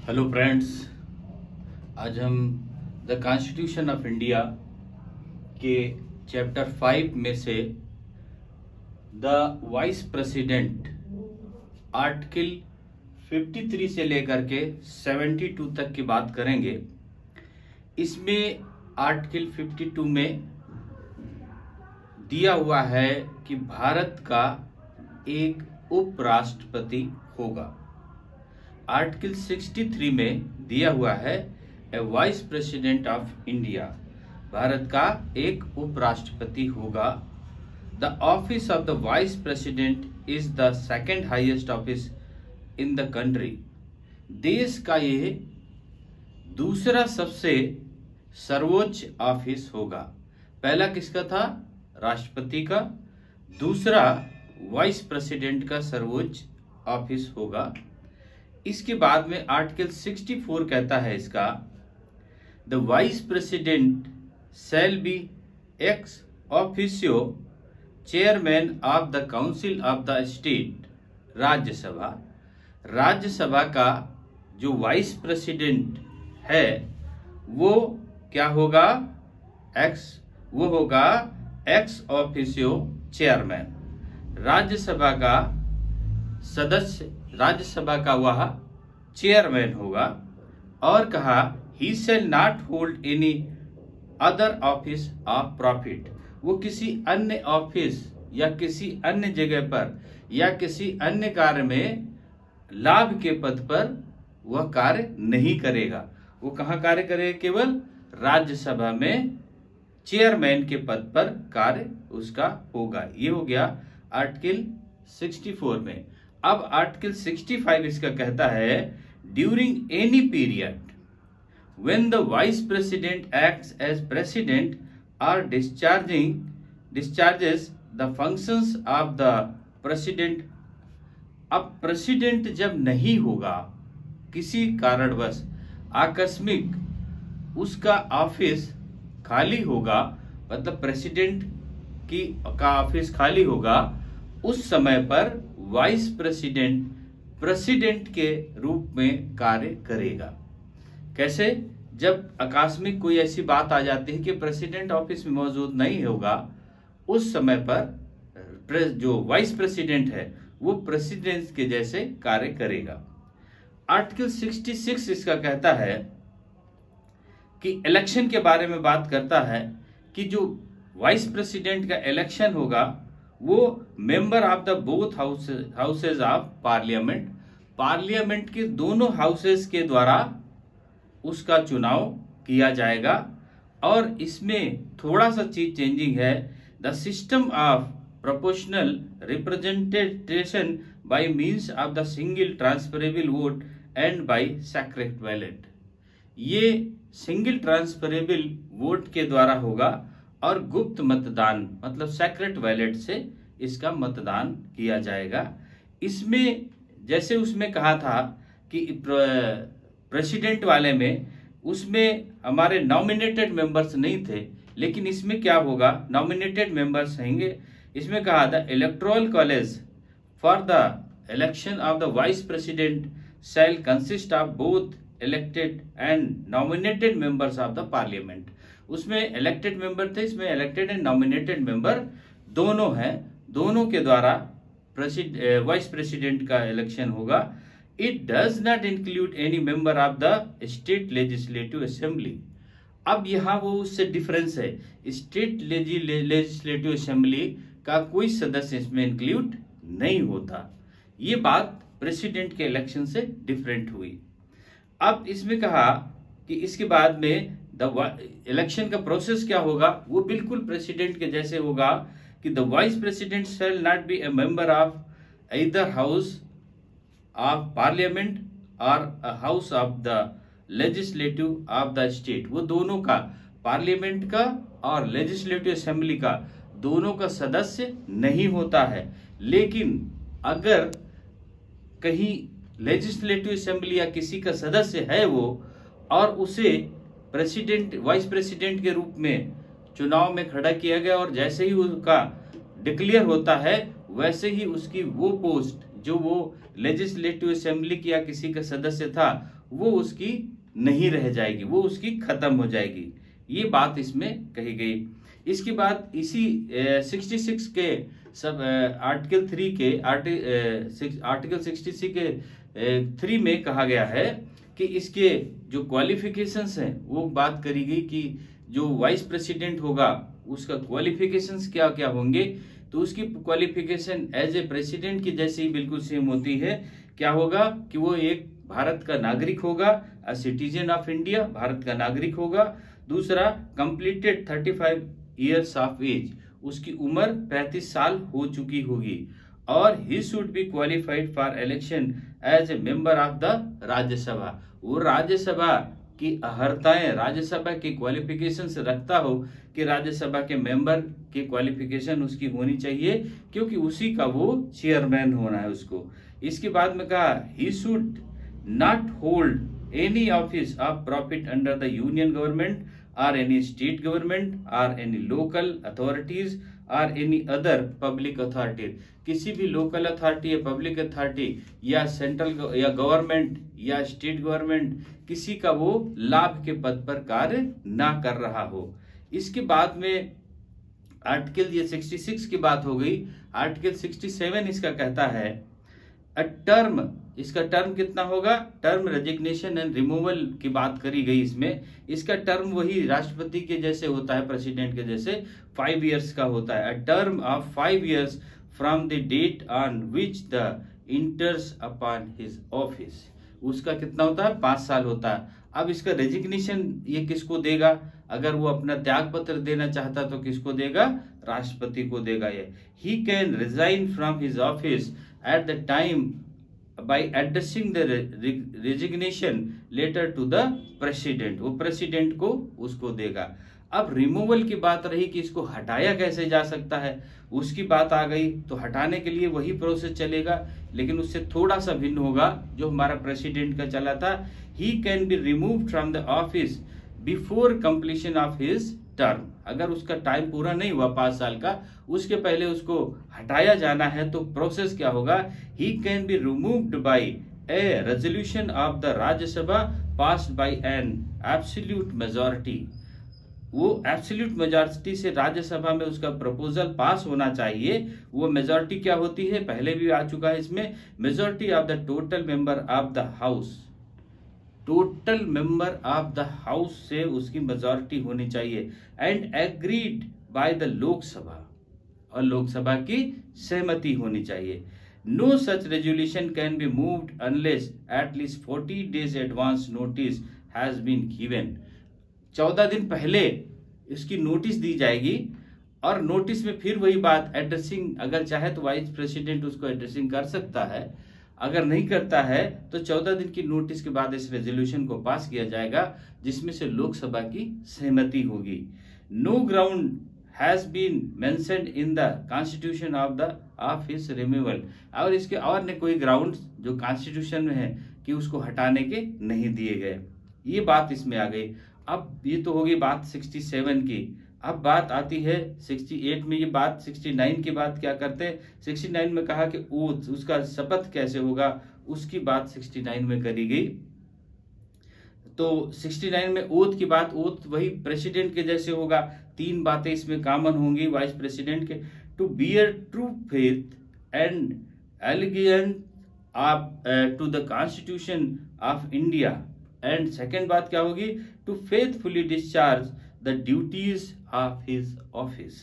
Hello friends, आज हम the constitution of India के चैप्टर 5 में से द वाइस प्रेसिडेंट आर्टिकल 53 से लेकर के 72 तक की बात करेंगे। इसमें आर्टिकल 52 में दिया हुआ है कि भारत का एक उपराष्ट्रपति होगा। आर्टिकल 63 में दिया हुआ है a vice president of India, Bharat का एक उपराष्ट्रपति होगा। The office of the vice president is the second highest office in the country, देश का ये दूसरा सबसे सर्वोच्च ऑफिस होगा। पहला किसका था? राष्ट्रपति का। दूसरा वाइस प्रेसिडेंट का सर्वोच्च ऑफिस होगा। इसके बाद में आर्टिकल 64 कहता है इसका, the vice president shall be ex officio chairman of the council of the state. Rajya Sabha, Rajya Sabha का जो वाइस प्रेसिडेंट है वो क्या होगा? वो होगा एक्स ऑफिसियो चेयरमैन। राज्यसभा का सदस्य, राज्यसभा का वह चेयरमैन होगा। और कहा he shall not hold any other office of profit, वो किसी अन्य ऑफिस या किसी अन्य जगह पर या किसी अन्य कार्य में लाभ के पद पर वह कार्य नहीं करेगा। वो कहाँ कार्य करेगा? केवल राज्यसभा में चेयरमैन के पद पर कार्य उसका होगा। ये हो गया आर्टिकल 64 में। अब आर्टिकल 65 इसका कहता है, during any period when the vice president acts as president और discharges the functions of the president. अब प्रेसिडेंट जब नहीं होगा, किसी कारणवश आकस्मिक उसका ऑफिस खाली होगा, मतलब प्रेसिडेंट का ऑफिस खाली होगा, उस समय पर वाइस प्रेसिडेंट प्रेसिडेंट के रूप में कार्य करेगा। कैसे? जब आकस्मिक कोई ऐसी बात आ जाती है कि प्रेसिडेंट ऑफिस में मौजूद नहीं होगा, उस समय पर जो वाइस प्रेसिडेंट है वो प्रेसिडेंट के जैसे कार्य करेगा। आर्टिकल 66 इसका कहता है कि इलेक्शन के बारे में बात करता है कि जो वाइस प्रेसिडेंट का इलेक्शन होगा वो member of the both houses of parliament, parliament के दोनों हाउसेज के द्वारा उसका चुनाव किया जाएगा। और इसमें थोड़ा सा चीज चेंजिंग है, the system of proportional representation by means of the single transferable vote and by secret ballot. ये सिंगल ट्रांसफरेबल वोट के द्वारा होगा और गुप्त मतदान मतलब सेक्रेट बैलेट से इसका मतदान किया जाएगा। इसमें जैसे उसमें कहा था कि प्रेसिडेंट वाले में उसमें हमारे नॉमिनेटेड मेंबर्स नहीं थे, लेकिन इसमें क्या होगा? नॉमिनेटेड मेंबर्स रहेंगे। इसमें कहा था electoral college for the election of the vice president shell consist of both elected and nominated members of the parliament. उसमें इलेक्टेड मेंबर थे, इसमें इलेक्टेड एंड नॉमिनेटेड मेंबर दोनों हैं, दोनों के द्वारा वाइस प्रेसिडेंट का इलेक्शन होगा। It does not include any member of the state legislative assembly. अब यहाँ वो उससे डिफरेंस है, स्टेट लेजिस्लेटिव असेंबली का कोई सदस्य इसमें इंक्लूड नहीं होता। ये बात प्रेसिडेंट के इलेक्शन से डिफरेंट हुई। अब इसमें कहा कि इसके बाद में द इलेक्शन का प्रोसेस क्या होगा? वो बिल्कुल प्रेसिडेंट के जैसे होगा कि the vice president shall not be a member of either house of parliament और a house of the legislative of the state. वो दोनों का, पार्लियामेंट का और लेजिस्लेटिव असेंबली का, दोनों का सदस्य नहीं होता है। लेकिन अगर कहीं लेजिस्लेटिव असेंबली या किसी का सदस्य है वो और उसे प्रेसिडेंट वाइस प्रेसिडेंट के रूप में चुनाव में खड़ा किया गया और जैसे ही उसका डिक्लेयर होता है वैसे ही उसकी वो पोस्ट जो वो लेजिस्लेटिव असेंबली की या किसी का सदस्य था वो उसकी नहीं रह जाएगी, वो उसकी खत्म हो जाएगी। ये बात इसमें कही गई। इसके बाद इसी 66 के सब आर्टिकल 3 के आर्टिकल 66 के 3 में कहा गया है कि इसके जो क्वालिफिकेशंस हैं वो बात करी गई कि जो वाइस प्रेसिडेंट होगा उसका क्वालिफिकेशंस क्या क्या होंगे। तो उसकी क्वालिफिकेशन एज ए प्रेसिडेंट की जैसे ही बिल्कुल सेम होती है। क्या होगा कि वो एक भारत का नागरिक होगा, a citizen of India, Bharat का नागरिक होगा। दूसरा, कंप्लीटेड 35 ईयर्स ऑफ एज, उसकी उम्र 35 साल हो चुकी होगी। और he should be qualified for election as a member of the Rajya Sabha, वो राज्यसभा की अहर्ताएं, राज्यसभा की क्वालिफिकेशन से रखता हो कि राज्यसभा के मेंबर की क्वालिफिकेशन उसकी होनी चाहिए, क्योंकि उसी का वो चेयरमैन होना है उसको। इसके बाद में कहा he should not hold any office of profit under the union government और एनी स्टेट गवर्नमेंट और एनी लोकल अथॉरिटीज और एनी अदर पब्लिक अथॉरिटी, किसी भी लोकल अथॉरिटी या पब्लिक अथॉरिटी या सेंट्रल या गवर्नमेंट या स्टेट गवर्नमेंट किसी का वो लाभ के पद पर कार्य ना कर रहा हो। इसके बाद में आर्टिकल ये 66 की बात हो गई। आर्टिकल 67 इसका कहता है अ टर्म, इसका टर्म कितना होगा, टर्म रेजिग्नेशन एंड रिमूवल की बात करी गई इसमें। इसका टर्म वही राष्ट्रपति के जैसे होता है, प्रेसिडेंट के जैसे 5 इयर्स का होता है। A term of 5 years from the date on which the enters upon his office, उसका कितना होता है, 5 साल होता है। अब इसका रेजिग्नेशन ये किसको देगा, अगर वो अपना त्याग पत्र देना चाहता तो किसको देगा, राष्ट्रपति को देगा। ये he can resign from his office at the time by addressing the resignation letter to the president, वो प्रेसिडेंट को उसको देगा। अब रिमूवल की बात रही कि इसको हटाया कैसे जा सकता है, उसकी बात आ गई। तो हटाने के लिए वही प्रोसेस चलेगा, लेकिन उससे थोड़ा सा भिन्न होगा जो हमारा प्रेसिडेंट का चला था। He can be removed from the office before completion of his term, अगर उसका टाइम पूरा नहीं हुआ 5 साल का, उसके पहले उसको हटाया जाना है तो प्रोसेस क्या होगा, he can be removed by A resolution of the Rajya Sabha passed by an absolute majority. वो एब्सोल्यूट मेजॉरिटी से राज्यसभा में उसका प्रपोजल पास होना चाहिए। वो मेजॉरिटी क्या होती है, पहले भी आ चुका है इसमें, majority of the total member of the house, total member of the house से उसकी मेजॉरिटी होनी चाहिए। And agreed by the Lok Sabha, और लोकसभा की सहमति होनी चाहिए। No such resolution can be moved unless at least 40 days advance notice has been given, 14 दिन पहले इसकी नोटिस दी जाएगी। और नोटिस में फिर वही बात, एड्रेसिंग अगर चाहे तो वाइस प्रेसिडेंट उसको एड्रेसिंग कर सकता है, अगर नहीं करता है तो 14 दिन की नोटिस के बाद इस रेजोल्यूशन को पास किया जाएगा जिसमें से लोकसभा की सहमति होगी। No ground has been mentioned in the constitution of his removal, और इसके और ने कोई ग्राउंड जो कॉन्स्टिट्यूशन में है कि उसको हटाने के नहीं दिए गए। ये बात इसमें आ गई। अब ये तो होगी बात 67 की। अब बात आती है 68 में, ये बात 69 की बात क्या करते हैं, 69 में कहा कि ओथ, उसका शपथ कैसे होगा, उसकी बात 69 में करी गई। तो 69 में ओथ की बात, ओथ वही प्रेसिडेंट के जैसे होगा। 3 बातें इसमें कॉमन होंगी वाइस प्रेसिडेंट के, to bear true faith and allegiance to the constitution of India. And second बात क्या होगी, to faithfully discharge the duties of his office.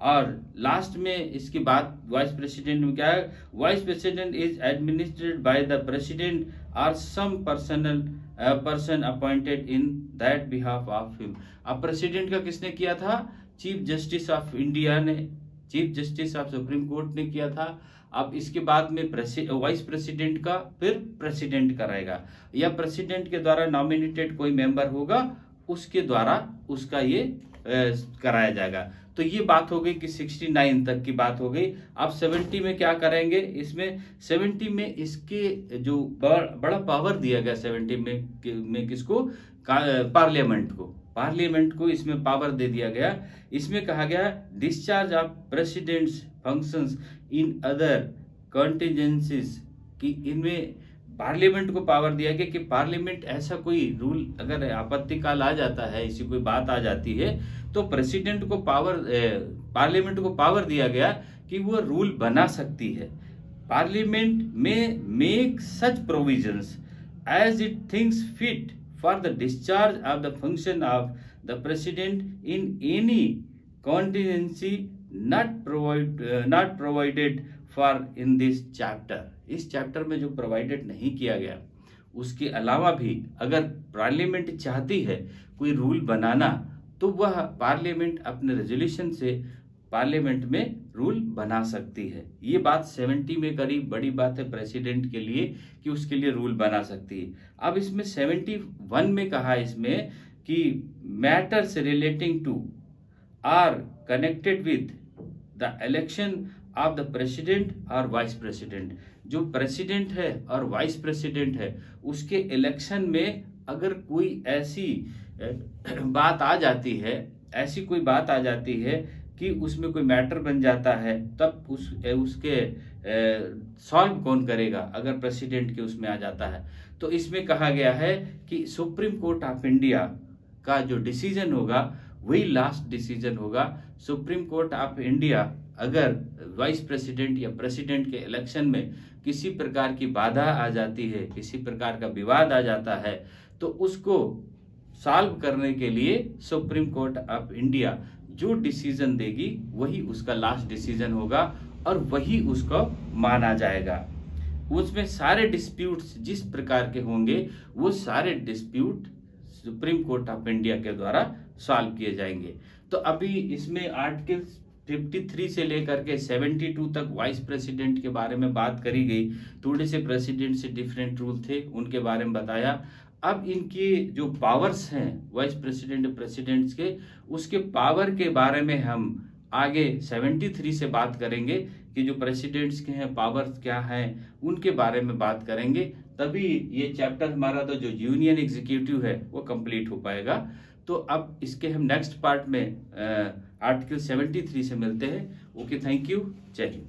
और लास्ट में इसकी बात वाइस प्रेसिडेंट में क्या है, vice president is administrated by the president और some person appointed in that behalf of him. अब प्रेसिडेंट का किसने किया था, चीफ जस्टिस ऑफ इंडिया ने, chief justice of supreme court ने किया था। अब इसके बाद में वाइस प्रेसिडेंट का फिर प्रेसिडेंट कराएगा, या प्रेसिडेंट के द्वारा नॉमिनेटेड कोई मेंबर होगा उसके द्वारा उसका ये कराया जाएगा। तो ये बात हो गई कि 69 तक की बात हो गई। अब 70 में क्या करेंगे, इसमें 70 में इसके जो बड़ा पावर दिया गया 70 में किसको, पार्लियामेंट को इसमें पावर दे दिया गया। इसमें कहा गया discharge of president's functions in other contingencies, कि इनमें पार्लियामेंट को पावर दिया गया कि पार्लियामेंट ऐसा कोई रूल, अगर आपत्तिकाल आ जाता है, ऐसी कोई बात आ जाती है, तो प्रेसिडेंट को पार्लियामेंट को पावर दिया गया कि वो रूल बना सकती है। पार्लियामेंट में make such provisions as it thinks fit for the discharge of the function of the president in any contingency not provided for in this chapter. इस चैप्टर में जो प्रोवाइडेड नहीं किया गया, उसके अलावा भी अगर पार्लियामेंट चाहती है कोई रूल बनाना, तो वह पार्लियामेंट अपने रेजोल्यूशन से पार्लियामेंट में रूल बना सकती है। ये बात 70 में करी, बड़ी बात है प्रेसिडेंट के लिए कि उसके लिए रूल बना सकती है। अब इसमें 71 में कहा इसमें कि matters relating to or connected with the election of the president और वाइस प्रेसिडेंट। जो प्रेसिडेंट है और वाइस प्रेसिडेंट है, उसके इलेक्शन में अगर कोई ऐसी बात आ जाती है, ऐसी कोई बात आ जाती है कि उसमें कोई मैटर बन जाता है, तब उसके सॉल्व कौन करेगा अगर प्रेसिडेंट के उसमें आ जाता है। तो इसमें कहा गया है कि सुप्रीम कोर्ट ऑफ इंडिया का जो डिसीजन होगा वही लास्ट डिसीजन होगा। सुप्रीम कोर्ट ऑफ इंडिया अगर वाइस प्रेसिडेंट या प्रेसिडेंट के इलेक्शन में किसी प्रकार की बाधा आ जाती है, किसी प्रकार का विवाद आ जाता है, तो उसको सॉल्व करने के लिए सुप्रीम कोर्ट ऑफ इंडिया जो डिसीजन देगी वही उसका लास्ट डिसीजन होगा और वही उसको माना जाएगा। उसमें सारे डिस्प्यूट्स जिस प्रकार के होंगे वो सारे dispute supreme court of India के द्वारा सॉल्व किए जाएंगे। तो अभी इसमें आर्टिकल 53 से लेकर के 72 तक वाइस प्रेसिडेंट के बारे में बात करी गई। थोड़े से प्रेसिडेंट से डिफरेंट रूल थे, उनके बारे में बताया। अब इनकी जो पावर्स हैं वाइस प्रेसिडेंट प्रेसिडेंट्स के, उसके पावर के बारे में हम आगे 73 से बात करेंगे कि जो प्रेसिडेंट्स के हैं पावर्स क्या हैं, उनके बारे में बात करेंगे। तभी ये चैप्टर हमारा तो जो यूनियन एग्जीक्यूटिव है वो कंप्लीट हो पाएगा। तो अब इसके हम नेक्स्ट पार्ट में आर्टिकल 73 से मिलते हैं। ओके, थैंक यू, जय हिंद।